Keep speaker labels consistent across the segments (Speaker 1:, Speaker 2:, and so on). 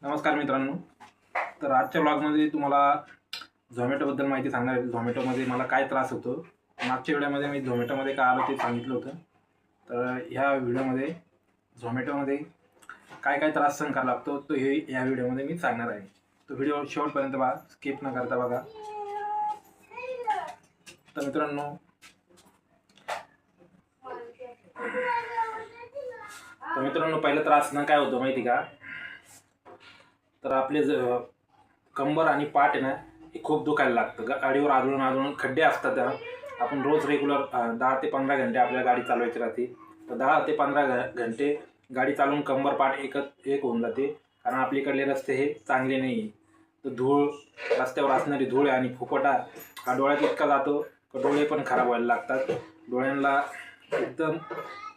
Speaker 1: नमस्कार मित्रांनो. तर आजच्या ब्लॉगमध्ये तुम्हाला झोमॅटोबद्दल माहिती सांगणार आहे. झोमॅटोमध्ये मला काय त्रास होतो. मागच्या व्हिडिओमध्ये मी झोमॅटोमध्ये काय आलं ते सांगितलं होतं. तर ह्या व्हिडिओमध्ये झोमॅटोमध्ये काय काय त्रास सहन करावा लागतो तो हे ह्या व्हिडिओमध्ये मी सांगणार आहे. तो व्हिडिओ शेवटपर्यंत बघा, स्किप न करता बघा. तर मित्रांनो पहिला त्रास ना काय होतो माहिती का. तर आपले कंबर आणि पाठ आहे ना हे खूप दुखायला लागतं. गाडीवर आदळून खड्डे असतात. आपण रोज रेग्युलर 10 ते 15 घंटे आपल्याला गाडी चालवायची राहते. तर 10 ते 15 घंटे गाडी चालवून कंबर पाठ एक होऊन जाते. कारण आपल्याकडले रस्ते हे चांगले नाही. तर धूळ, रस्त्यावर असणारी धूळ आणि फुफटा हा डोळ्यात इतका जातो की डोळे पण खराब व्हायला लागतात.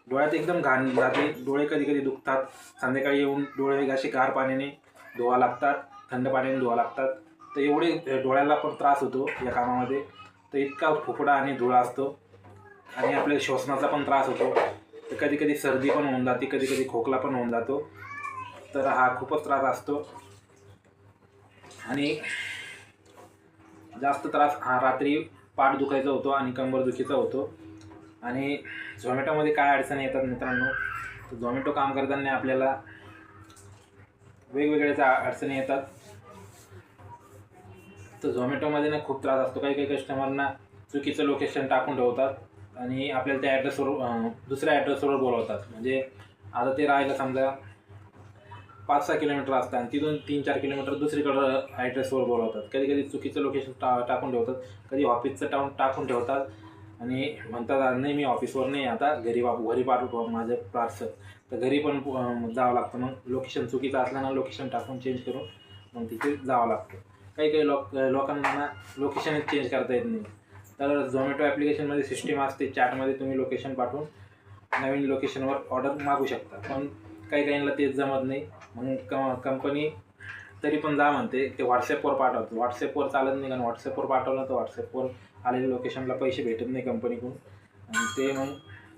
Speaker 1: डोळ्यात एकदम घाण जाते. डोळे कधी कधी दुखतात. संध्याकाळी येऊन डोळे असे गार पाण्याने धुवा लागतात, थंड पाण्याने धुवा लागतात. तर एवढे डोळ्याला पण त्रास होतो या कामामध्ये. तर इतका फुफडा आणि धुळा असतो आणि आपल्या श्वसनाचा पण त्रास होतो. तर कधी कधी सर्दी पण होऊन जाते, कधी कधी खोकला पण होऊन जातो. तर हा खूपच त्रास असतो. आणि जास्त त्रास हा रात्री पाठ दुखायचा होतो आणि कंबर दुखीचा होतो. आणि झोमॅटोमध्ये काय अडचणी येतात मित्रांनो. तर झोमॅटो काम करताना आपल्याला वेगवेगळ्या अडचणी येतात. तर झोमॅटोमध्ये ना खूप त्रास असतो. काही काही कस्टमरना चुकीचं लोकेशन टाकून ठेवतात आणि आपल्याला त्या ॲड्रेसवर दुसऱ्या ॲड्रेसवर बोलवतात. म्हणजे आता ते राहायला समजा 5-6 किलोमीटर असतं आणि तिथून 3-4 किलोमीटर दुसरीकडं ॲड्रेसवर बोलवतात. कधी कधी चुकीचं लोकेशन टाकून ठेवतात, कधी ऑफिसचं टाकून ठेवतात आणि म्हणतात नाही मी ऑफिसवर नाही, आता घरी पाठवतो माझं पार्सल. तर घरी पण जावं लागतं. मग लोकेशन चुकीचं असलं ना लोकेशन टाकून चेंज करून मग तिथे जावं लागतं. काही काही लोकांना लोकेशनच चेंज करता येत नाही. तर झोमॅटो ॲप्लिकेशनमध्ये सिस्टीम असते, चॅटमध्ये तुम्ही लोकेशन पाठवून नवीन लोकेशनवर ऑर्डर मागू शकता. पण काही काहींना तेच जमत नाही. मग कंपनी तरी पण जा म्हणते, ते व्हॉट्सॲपवर पाठवतो. व्हॉट्सॲपवर चालत नाही, कारण व्हॉट्सॲपवर पाठवलं तर व्हॉट्सॲपवर आलेल्या लोकेशनला पैसे भेटत नाही कंपनीकडून. आणि ते मग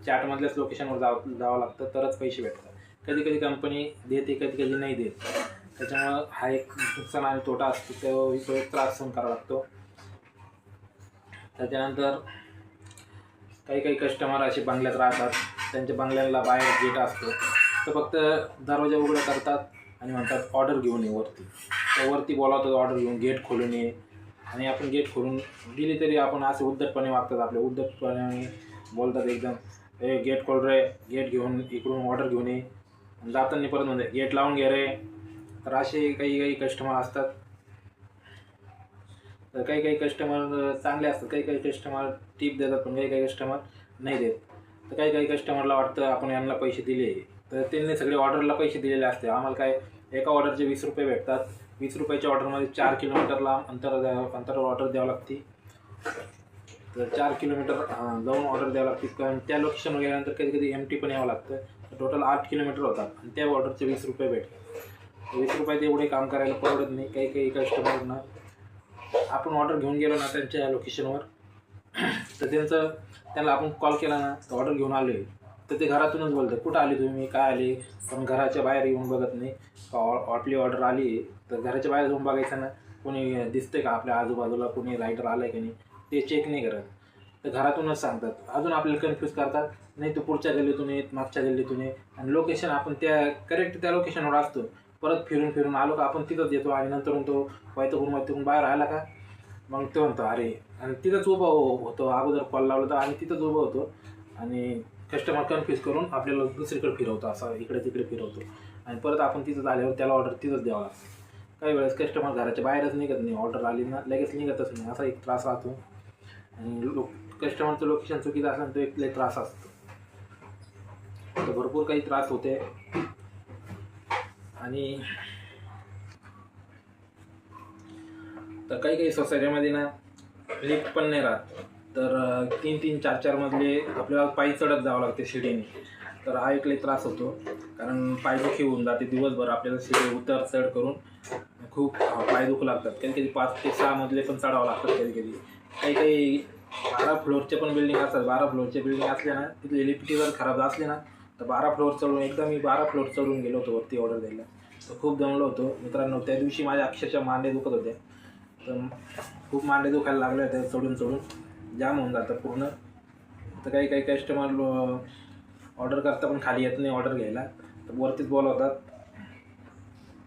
Speaker 1: चॅटमधल्याच लोकेशनवर जावं लागतं तरच पैसे भेटतात. कधी कधी कंपनी देते, कधी कधी नाही देत. त्याच्यामुळं हा एक नुकसान आणि तोटा असतो. तो एक त्रास सहन करावा लागतो. त्याच्यानंतर काही काही कस्टमर असे बंगल्यात राहतात. त्यांच्या बंगल्याला बाहेर गेट असतो. तर फक्त दरवाजा उघडा करतात आणि म्हणतात ऑर्डर घेऊन ये वरती. तर वरती बोलावतात ऑर्डर घेऊन, गेट खोलून ये. आणि आपण गेट खोलून दिली तरी आपण असे उद्धटपणे वागतात. आपले उद्धटपणे बोलतात एकदम, गेट खोल रे, गेट घेऊन इकडून ऑर्डर घेऊन ये. जाताना परत म्हणते गेट लावून घे रे. तर असे काही काही कस्टमर असतात. तर काही काही कस्टमर चांगले असतात, काही काही कस्टमर टिप देतात, पण काही काही कस्टमर नाही देत. तर काही काही कस्टमरला वाटतं आपण यांना पैसे दिले, तर त्यांनी सगळे ऑर्डरला पैसे दिलेले असते. आम्हाला काय एका ऑर्डरचे 20 रुपये भेटतात. 20 रुपयाच्या ऑर्डरमध्ये 4 किलोमीटर लांब अंतरावर ऑर्डर द्यावं लागते. तर 4 किलोमीटर जाऊन ऑर्डर द्यावं लागते. कारण त्या लोकेशनवर गेल्यानंतर कधी कधी एमटी पण यावं लागतं. टोटल 8 किलोमीटर होतात आणि त्या ऑर्डरचे 20 रुपये भेटतात. 20 रुपयात एवढे काम करायला परवडत नाही. काही काही कस्टमरना आपण ऑर्डर घेऊन गेलो ना त्यांच्या लोकेशनवर, तर त्यांना आपण कॉल केला ना तर ऑर्डर घेऊन आलो आहे, तर ते घरातूनच बोलतात कुठं आले तुम्ही, काय आले. पण घराच्या बाहेर येऊन बघत नाही. आपली ऑर्डर आली आहे तर घराच्या बाहेर जाऊन बघायचं ना कोणी दिसतंय का आपल्या आजूबाजूला, कोणी रायडर आलं आहे की नाही ते चेक नाही करत. तर घरातूनच सांगतात. अजून आपल्याला कन्फ्यूज करतात, नाही तू पुढच्या गल्लीतून ये, मागच्या गल्लीतून ये. आणि लोकेशन आपण करेक्ट त्या लोकेशनवर असतो. परत फिरून आलो का आपण तिथंच येतो आणि नंतर तो वैतकून बाहेर आला का मग तो म्हणतो अरे, आणि तिथंच उभं होतो. अगोदर कॉल लावला तर आणि तिथंच उभं होतो आणि कस्टमर कन्फ्यूज करून आपल्याला दुसरीकडे फिरवतो, असं इकडे तिकडे फिरवतो. आणि परत आपण तिथं आल्यावर त्याला ऑर्डर तिथंच द्यावं लागतं. काही वेळेस कस्टमर घराच्या बाहेरच निघत नाही, ऑर्डर आली ना लगेच निघतच नाही, असा एक त्रास राहतो. आणि कस्टमरचं लोकेशन चुकीचं असलं तो एक त्रास असतो. तर भरपूर काही त्रास होते. आणि तर काही काही सोसायटीमध्ये ना लिफ्ट पण नाही राहत. तर 3-3, 4-4 मजले आपल्याला पायी चढत जावं लागते शिडीने. तर हा एक लई त्रास होतो, कारण पायदुखी होऊन जाते. दिवसभर आपल्याला शिडी उतर चढ करून खूप पाय दुखू लागतात. कधी कधी 5 ते 6 मजले पण चढावं लागतात. कधी कधी काही काही 12 फ्लोअरचे पण बिल्डिंग असतात. 12 फ्लोअरचे बिल्डिंग असले ना तिथले लिफ्ट जर खराब असले ना तर 12 फ्लोअर चढून एकदा मी 12 फ्लोअर चढून गेलो होतो वरती ऑर्डर द्यायला. तर खूप दमलो होतो मित्रांनो. त्या दिवशी माझ्या अक्षरशः मांडे दुखत होते. तर खूप मांडे दुखायला लागले होते. चढून जाम होऊन जातं पूर्ण. तर काही कस्टमर ऑर्डर करता पण खाली येत नाही ऑर्डर घ्यायला. तर वरतीच बोलवतात.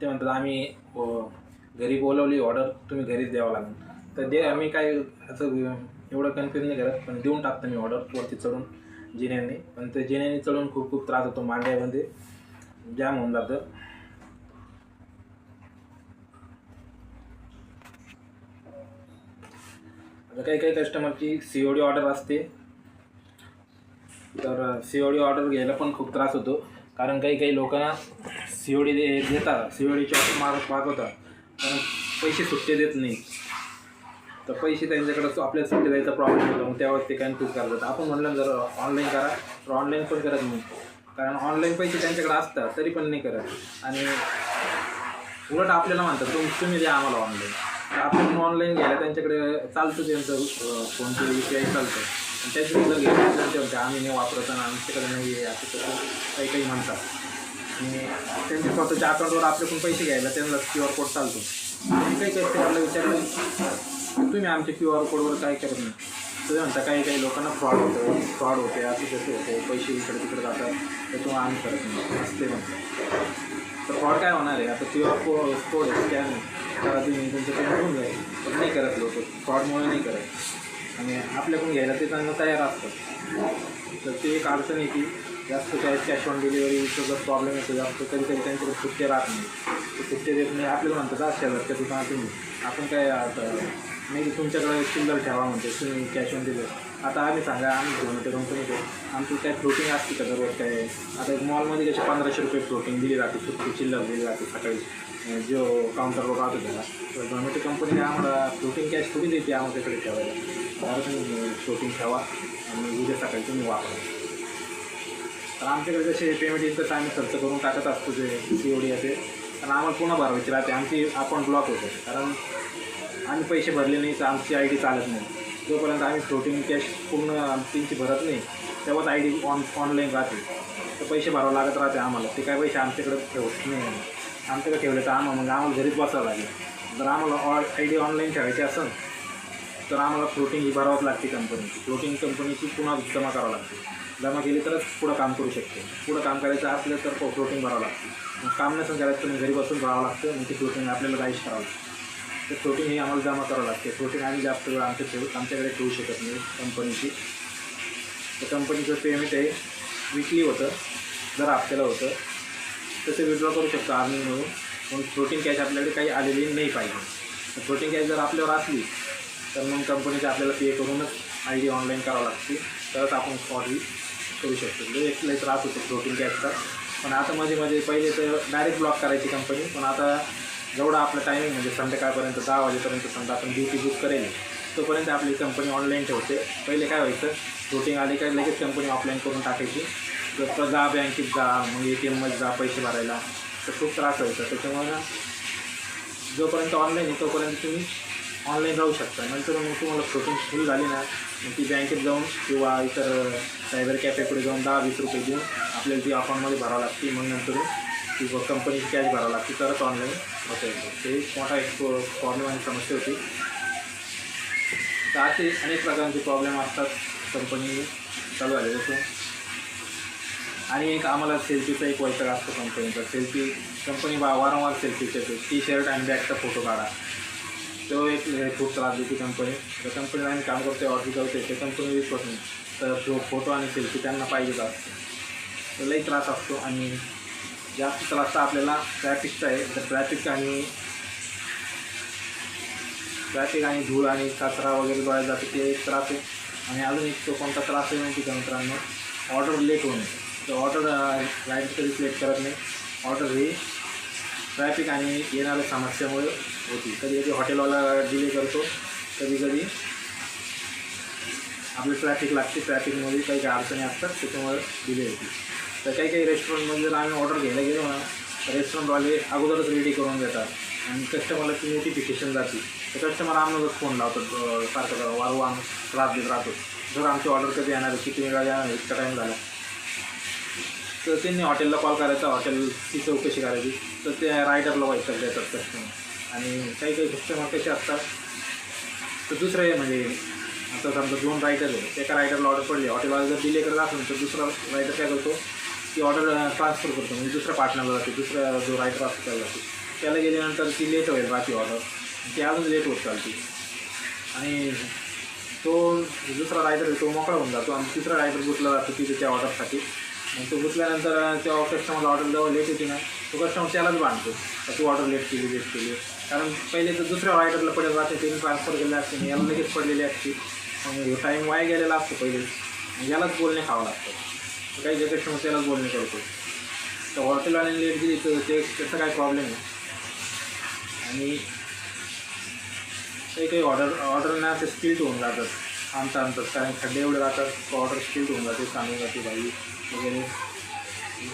Speaker 1: ते म्हणतात आम्ही घरी बोलवली ऑर्डर, तुम्ही घरीच द्यावं लागेल. तर आम्ही काय असं एवढं कन्फ्युज नाही करत, पण देऊन टाकतो मी ऑर्डर वरती चढून जिन्याने. पण ते जिन्याने चढून खूप त्रास होतो. मांड्यामध्ये जाम होऊन जातं. आता काही कस्टमरची COD ऑर्डर असते. तर COD ऑर्डर घ्यायला पण खूप त्रास होतो. कारण काही लोकांना COD देतात, CODची ऑफर मागवतात, पण पैसे सुट्टे देत नाही. तर पैसे त्यांच्याकडं आपल्याला सुट्टे द्यायचा प्रॉब्लेम होतो. मग त्यावर ते कन्फ्यूज करतात. आपण म्हटलं जर ऑनलाईन करा तर ऑनलाईन पण करत नाही. कारण ऑनलाईन पैसे त्यांच्याकडे असतात तरी पण नाही करत. आणि उलट आपल्याला म्हणतात तुम्ही द्या आम्हाला ऑनलाईन. तर आपण ऑनलाईन घ्यायला त्यांच्याकडे चालतं, त्यांचं फोनपे UPI चालतं. आणि त्याची जर घ्यायला म्हणते आम्ही नाही वापरत आणि आमच्याकडे नाही आहे असं तसं काही म्हणतात. आणि त्यांच्या स्वतःच्या अकाउंटवर आपल्याकडून पैसे घ्यायला त्यांना QR कोड चालतो. मी काही कस्टमरला विचारलं तुम्ही आमच्या QR कोडवर काय करत नाही. तर म्हणता काही लोकांना फ्रॉड होते असं तसं होते, पैसे इकडे तिकडे जातात, त्याच्यामुळे आम्ही करत नाही असते म्हणतात. तर फ्रॉड काय होणार आहे. आता QR कोड आहे स्कॅन करा तुम्ही, तुमचं पेमेंट होऊन जाईल. पण नाही करत लोक, फ्रॉडमुळे नाही करत. आणि आपल्याकडून घ्यायला ते त्यांना तयार असतात. तर ते एक अडचण आहे की जास्त कॅश ऑन डिलिव्हरीचा जर प्रॉब्लेम येतो जास्त, कधी त्यांच्याकडे सुट्टे राहत नाही. ते सुट्टे देत नाही. आपल्याला म्हणतात शेजारच्या दुकानात तुम्ही, आपण काय आता नाही तुमच्याकडे चिल्लर ठेवा म्हणते तुम्ही कॅश ऑन डिलिव्हरी. आता आम्ही सांगा आम्ही घेऊन येतो कंपनीकडे, आमची काय फ्लोटिंग असते का दररोज काय. आता एक मॉलमध्ये कसे 1500 रुपये फ्लोटिंग दिली जाते, सुट्टी चिल्लर दिली जाते सकाळी जो काउंटरवर राहतो त्याला. तर झोमॅटो कंपनीने आम्हाला फ्लोटिंग कॅश थोडी देते आमच्याकडे ठेवायला. तर तुम्ही फ्लोटिंग ठेवा आणि उद्या सकाळी तुम्ही वापरा. तर आमच्याकडे जसे पेमेंट येतं तर आम्ही खर्च करून टाकत असतो जे COD असेल. आणि आम्हाला पुन्हा भरवायची राहते. आमची अकाउंट ब्लॉक होते कारण आम्ही पैसे भरले नाही तर आमची ID चालत नाही. जोपर्यंत आम्ही फ्लोटिंग कॅश पूर्ण त्यांची भरत नाही तेव्हाच ID ऑनलाईन राहते. तर पैसे भरावं लागत राहते आम्हाला. ते काय पैसे आमच्याकडे ठेवत नाही. आमच्याकडे ठेवले तर आम्हाला घरीच बसावं लागेल. जर आम्हाला ID ऑनलाईन ठेवायची असेल तर आम्हाला फ्लोटिंग ही भरावंच लागते कंपनीची. फ्लोटिंग कंपनीची पुन्हा जमा करावं लागते. जमा केली तरच पुढं काम करू शकते. पुढं काम करायचं असलं तर फ्लोटिंग भरावं लागते. काम नसेल करायचं तुम्ही घरी बसून राहावं लागतं. आणि ती फ्लोटिंग आपल्याला राईश करावं लागतं. तर फ्लोटिंग ही आम्हाला जमा करावं लागते. फ्लोटिंग आम्ही जास्त वेळ आमच्याकडे ठेवू शकत नाही कंपनीची. तर कंपनीचं पेमेंट आहे विकली होतं, जर हप्त्याला होतं तर ते विड्रॉ करू शकतो अर्निंग म्हणून. म्हणून फ्लोटिंग कॅश आपल्याकडे काही आलेली नाही पाहिजे. तर फ्लोटिंग कॅश जर आपल्यावर असली तर मग कंपनीचे आपल्याला पे करूनच ID ऑनलाईन करावं लागते, तरच आपण ऑर्डर करू शकतो. एक त्रास होतो फ्लोटिंग कॅशचा. पण आता मध्ये पहिले तर डायरेक्ट ब्लॉक करायची कंपनी. पण आता जेवढा आपलं टायमिंग म्हणजे संध्याकाळपर्यंत 10 वाजेपर्यंत समजा आपण ड्युटी बुक करेल तोपर्यंत आपली कंपनी ऑनलाईन ठेवते. पहिले काय व्हायचं फ्लोटिंग आली काय लगेच कंपनी ऑफलाईन करून टाकायची. तर जा बँकेत जा, मग ATMमध्ये जा पैसे भरायला, तर खूप त्रास व्हायचा. त्याच्यामुळे जोपर्यंत ऑनलाईन आहे तोपर्यंत तुम्ही ऑनलाईन राहू शकता. नंतर मग तुम्हाला फ्लोटिंग फुल झाली ना मग ती बँकेत जाऊन किंवा इतर सायबर कॅफेकडे जाऊन 10-20 रुपये देऊन आपल्याला ती अकाउंटमध्ये भरावं लागते. मग नंतर ती कंपनीची कॅश भरावं लागते तरच ऑनलाईन होता येतो. ते मोठा एक प्रॉब्लेम आणि समस्या होती. तर असे अनेक प्रकारचे प्रॉब्लेम असतात कंपनी चालू झाले जसं. आणि एक आम्हाला सेल्फीचा एक वैताग असतो कंपनीचा. सेल्फी कंपनी वारंवार सेल्फीचे T-शर्ट आणि बॅगचा फोटो काढा, तो एक खूप त्रास देते कंपनी. त्या कंपनीला आम्ही काम करतो ऑर्डर करतो ते कंपनी विश्वास नाही. तर जो फोटो आणि सेल्फी त्यांना पाहिजेच असतो. तर लई त्रास असतो. आणि जास्त त्रास तर आपल्याला ट्रॅफिकचा आहे. तर ट्रॅफिक आणि धूळ आणि कचरा वगैरे डोळ्यात जाते ते एक त्रास आहे. आणि अजून एक तो कोणता त्रास आहे माहिती का मित्रांनो, ऑर्डर लेट होणे. तर ऑर्डर क्लायंट कधीच लेट करत नाही. ऑर्डर ही ट्रॅफिक आणि येणाऱ्या समस्यामुळे होती. कधी हॉटेलवाला डिले करतो, कधी आपलं ट्रॅफिक लागते. ट्रॅफिकमध्ये काही अडचणी असतात त्याच्यामुळे डिले होती. तर काही रेस्टॉरंटमध्ये जर आम्ही ऑर्डर घ्यायला गेलो ना तर रेस्टॉरंटवाले अगोदरच रेडी करून देतात आणि कस्टमरला ती नोटिफिकेशन जाते. तर कस्टमर आम्हालाच फोन लावतात सारखं वारंवार त्रास देत राहतो. जर आमची ऑर्डर कधी येणार, किती वेळा येणार, इतका टाईम झाला. तर त्यांनी हॉटेलला कॉल करायचा, हॉटेलची चौकशी करायची, तर ते रायडरला वैताग देतात कस्टमर. आणि काही काही कस्टमर कसे असतात तर दुसरे म्हणजे आता समजा 2 रायडर आहे, एका रायडरला ऑर्डर पडली, हॉटेलवाला जर डिले करत असेल तर दुसरा रायडर काय करतो ती ऑर्डर ट्रान्सफर करतो, म्हणजे दुसऱ्या पार्टनरला जाते, दुसरा जो रायडर असतो त्याला जाते, त्याला गेल्यानंतर ती लेट होईल बाकी ऑर्डर, ती अजून लेट होत चालते. आणि तो दुसरा रायडर आहे तो मोकळा होऊन जातो आणि तिसरा रायडर गुतला जातो तिथे त्या ऑर्डरसाठी. मग तो गुतल्यानंतर तेव्हा कस्टमरला ऑर्डर जेव्हा लेट येते ना, तो कस्टमर त्यालाच बांधतो तर तू ऑर्डर लेट केली. कारण पहिले तर दुसऱ्या रायडरला पडेल राहते, त्यांनी ट्रान्सफर केले असते आणि याला लगेच पडलेली असते, मग टाईम वाया गेलेला असतो पहिले, यालाच बोलणे खावं लागतं. तर काही जे कस्टमर त्यालाच बोलणे करतो, तर हॉटेलवाल्याने लेट दिली तर ते त्याचा काय प्रॉब्लेम आहे. आणि काही काही ऑर्डर ना ते स्पिल्ट होऊन जातात आणतात, कारण खड्डे एवढे राहतात ऑर्डर स्पिल्ट होऊन जाते, सांगून जाते भाई वगैरे,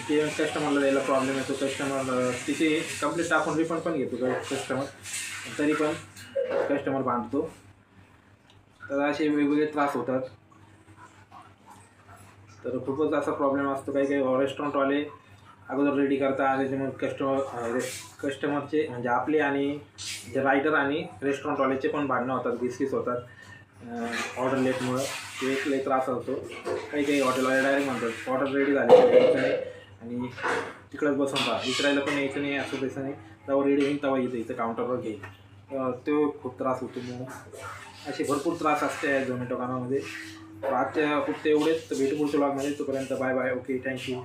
Speaker 1: ते कस्टमरला द्यायला प्रॉब्लेम येतो. कस्टमर तिथे कंप्लीट टाकून रिफंड पण घेतो कस्टमर, तरी पण कस्टमर बांधतो. तर असे वेगवेगळे त्रास होतात. तर खूपच असा प्रॉब्लेम असतो. काही काही रेस्टॉरंटवाले अगोदर रेडी करतात, त्याच्यामुळे कस्टमरचे म्हणजे आपले आणि जे रायडर आणि रेस्टॉरंटवाल्याचे पण भांडणं होतात, घिसघिस होतात ऑर्डर लेटमुळं, ते एक लई त्रास होतो. काही काही हॉटेलवाले डायरेक्ट म्हणतात ऑर्डर रेडी झाली यायचं नाही आणि तिकडंच बसून पहा, विचारायला पण यायचं नाही, असं तसं नाही, तेव्हा रेडी होईल तेव्हा इथं काउंटरवर घेईल. तो खूप त्रास होतो. मग असे भरपूर त्रास असते झोमॅटो कामामध्ये. आजच्या खूप ते एवढेच. तर भेटू पुढच्या ब्लॉगमध्ये. तोपर्यंत बाय बाय. Okay, thank you.